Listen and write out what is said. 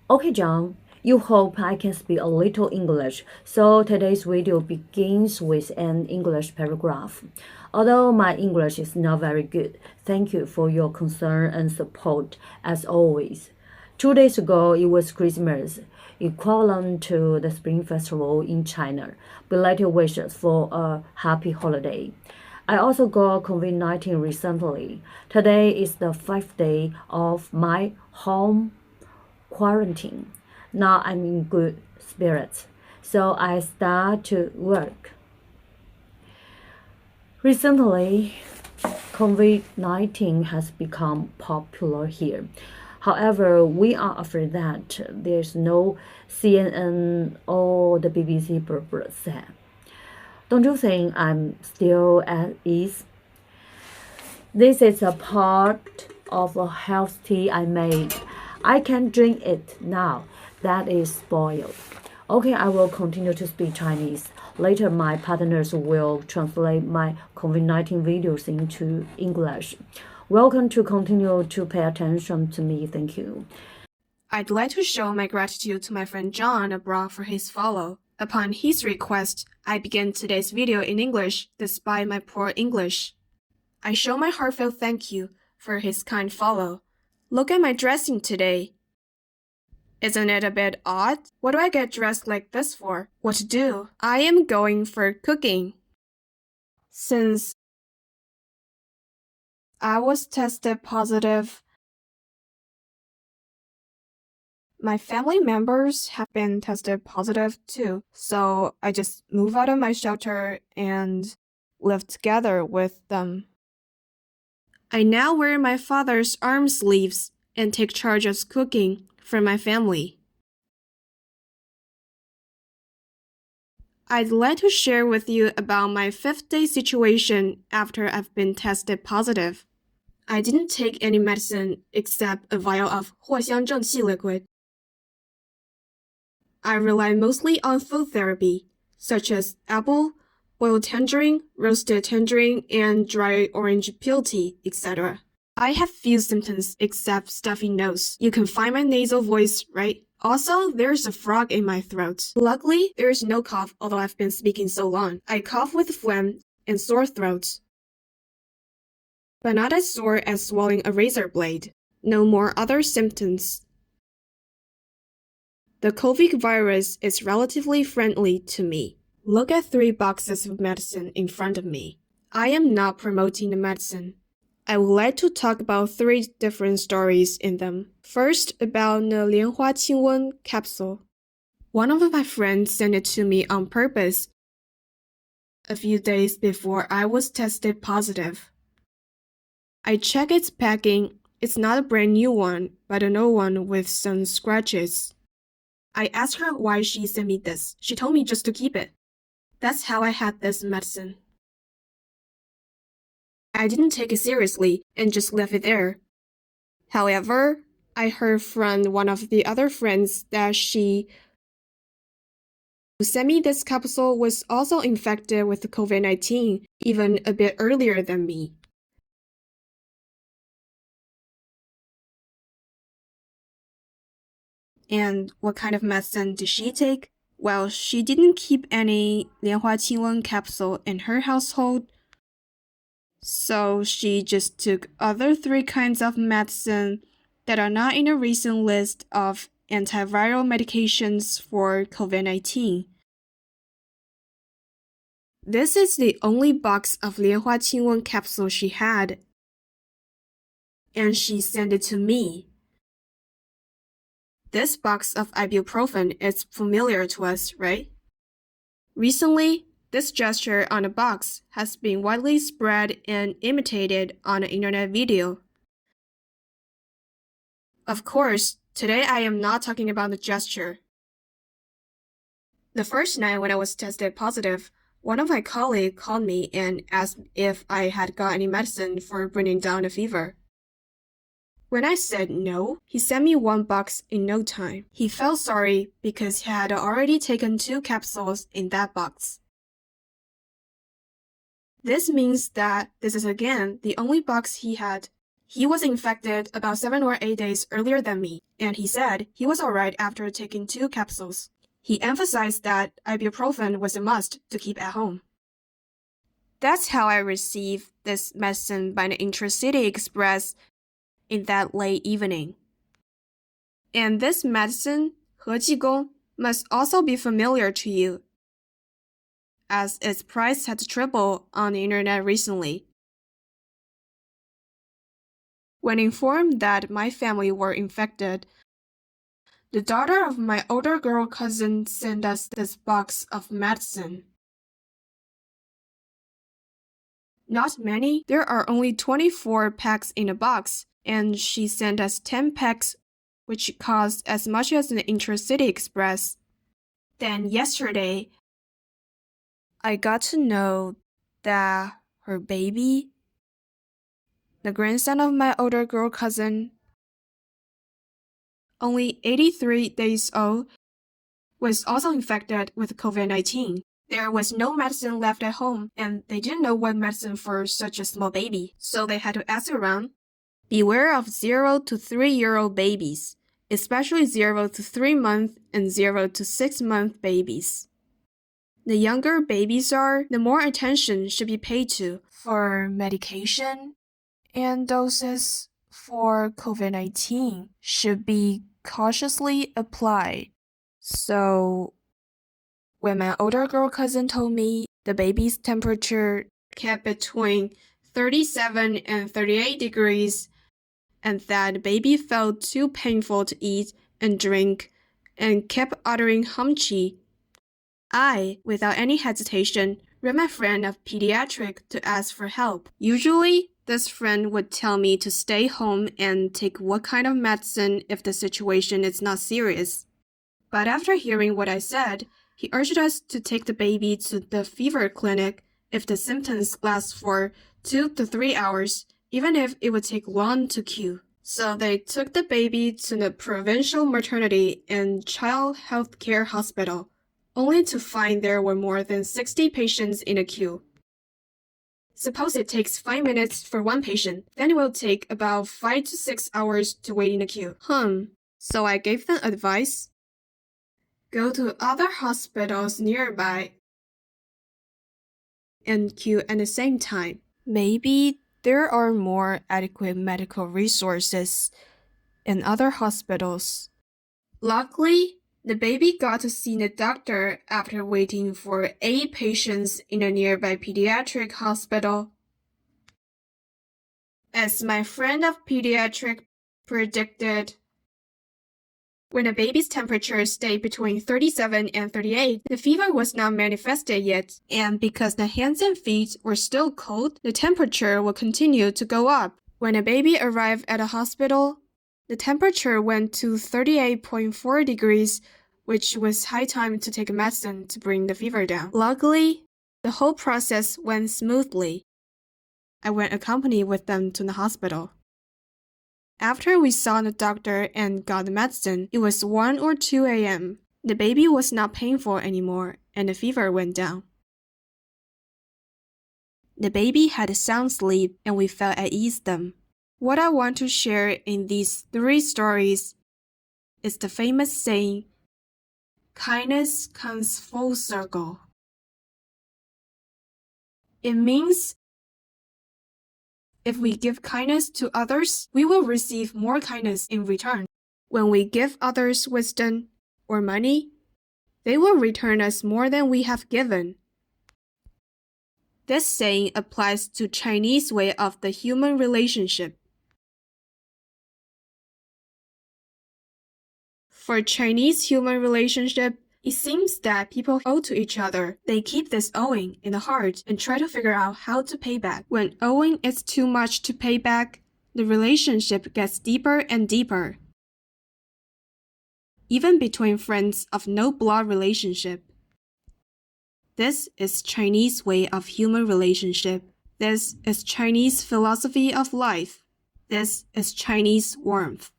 Okay, John, you hope I can speak a little English, so today's video begins with an English paragraph. Although my English is not very good, thank you for your concern and support as always. 2 days ago, it was Christmas, equivalent to the Spring Festival in China. Belated wishes for a happy holiday. I also got COVID-19 recently. Today is the 5th day of my home quarantine. Now I'm in good spirits, so I start to work. Recently, COVID-19 has become popular here. However, we are afraid that there's no CNN or the BBC said. Don't you think I'm still at ease? This is a part of a health tea I made. I can drink it now. That is spoiled. Okay, I will continue to speak Chinese. Later, my partners will translate my COVID-19 videos into English. Welcome to continue to pay attention to me. Thank you. I'd like to show my gratitude to my friend John abroad for his follow. Upon his request, I began today's video in English despite my poor English. I show my heartfelt thank you for his kind follow. Look at my dressing today. Isn't it a bit odd? What do I get dressed like this for? What to do? I am going for cooking. Since I was tested positive, my family members have been tested positive too, so I just move out of my shelter and live together with them. I now wear my father's arm sleeves and take charge of cooking for my family. I'd like to share with you about my 5th-day situation after I've been tested positive. I didn't take any medicine except a vial of 藿香正气 liquid. I rely mostly on food therapy, such as apple, boiled tangerine, roasted tangerine, and dry orange peel tea, etc. I have few symptoms except stuffy nose. You can find my nasal voice, right? Also, there's a frog in my throat. Luckily, there's no cough, although I've been speaking so long. I cough with phlegm and sore throat, but not as sore as swallowing a razor blade. No more other symptoms. The COVID virus is relatively friendly to me. Look at 3 boxes of medicine in front of me. I am not promoting the medicine. I would like to talk about 3 different stories in them. First, about the 莲花清瘟 capsule. One of my friends sent it to me on purpose a few days before I was tested positive. I check its packing. It's not a brand new one, but an old one with some scratches. I asked her why she sent me this. She told me just to keep it. That's how I had this medicine. I didn't take it seriously and just left it there. However, I heard from one of the other friends that she who sent me this capsule was also infected with COVID-19 even a bit earlier than me. And what kind of medicine did she take? Well, she didn't keep any 莲花清瘟 capsule in her household, so she just took other 3 kinds of medicine that are not in a recent list of antiviral medications for COVID-19. This is the only box of 莲花清瘟 capsule she had, and she sent it to me. This box of ibuprofen is familiar to us, right? Recently, this gesture on the box has been widely spread and imitated on an internet video. Of course, today I am not talking about the gesture. The first night when I was tested positive, one of my colleagues called me and asked if I had got any medicine for bringing down the fever. When I said no, he sent me 1 box in no time. He felt sorry because he had already taken 2 capsules in that box. This means that this is again the only box he had. He was infected about 7 or 8 days earlier than me, and he said he was alright after taking 2 capsules. He emphasized that ibuprofen was a must to keep at home. That's how I received this medicine by the Intercity Express in that late evening. And this medicine, 和济公, must also be familiar to you, as its price had tripled on the internet recently. When informed that my family were infected, the daughter of my older girl cousin sent us this box of medicine. Not many, there are only 24 packs in a box, and she sent us 10 packs, which cost as much as an Intercity Express. Then yesterday, I got to know that her baby, the grandson of my older girl cousin, only 83 days old, was also infected with COVID-19. There was no medicine left at home, and they didn't know what medicine for such a small baby, so they had to ask around. Beware of 0 to 3-year-old babies, especially 0 to 3-month and 0 to 6-month babies. The younger babies are, the more attention should be paid to for medication, and doses for COVID-19 should be cautiously applied. So, when my older girl cousin told me the baby's temperature kept between 37 and 38 degrees, and that the baby felt too painful to eat and drink, and kept uttering humchi, I, without any hesitation, read my friend of pediatric to ask for help. Usually, this friend would tell me to stay home and take what kind of medicine if the situation is not serious. But after hearing what I said, he urged us to take the baby to the fever clinic if the symptoms last for 2 to 3 hours, even if it would take long to cure. So they took the baby to the Provincial Maternity and Child Health Care Hospital, only to find there were more than 60 patients in a queue. Suppose it takes 5 minutes for one patient, then it will take about 5 to 6 hours to wait in a queue. So I gave them advice. Go to other hospitals nearby and queue at the same time. Maybe there are more adequate medical resources in other hospitals. Luckily, the baby got to see the doctor after waiting for 8 patients in a nearby pediatric hospital. As my friend of pediatric predicted, when a baby's temperature stayed between 37 and 38, the fever was not manifested yet, and because the hands and feet were still cold, the temperature will continue to go up. When a baby arrived at a hospital, the temperature went to 38.4 degrees, which was high time to take medicine to bring the fever down. Luckily, the whole process went smoothly. I went accompanied with them to the hospital. After we saw the doctor and got the medicine, it was 1 or 2 a.m. The baby was not painful anymore, and the fever went down. The baby had a sound sleep, and we felt at ease then. What I want to share in these 3 stories is the famous saying, kindness comes full circle. It means if we give kindness to others, we will receive more kindness in return. When we give others wisdom or money, they will return us more than we have given. This saying applies to Chinese way of the human relationship. For Chinese human relationship, it seems that people owe to each other. They keep this owing in the heart and try to figure out how to pay back. When owing is too much to pay back, the relationship gets deeper and deeper. Even between friends of no blood relationship. This is Chinese way of human relationship. This is Chinese philosophy of life. This is Chinese warmth.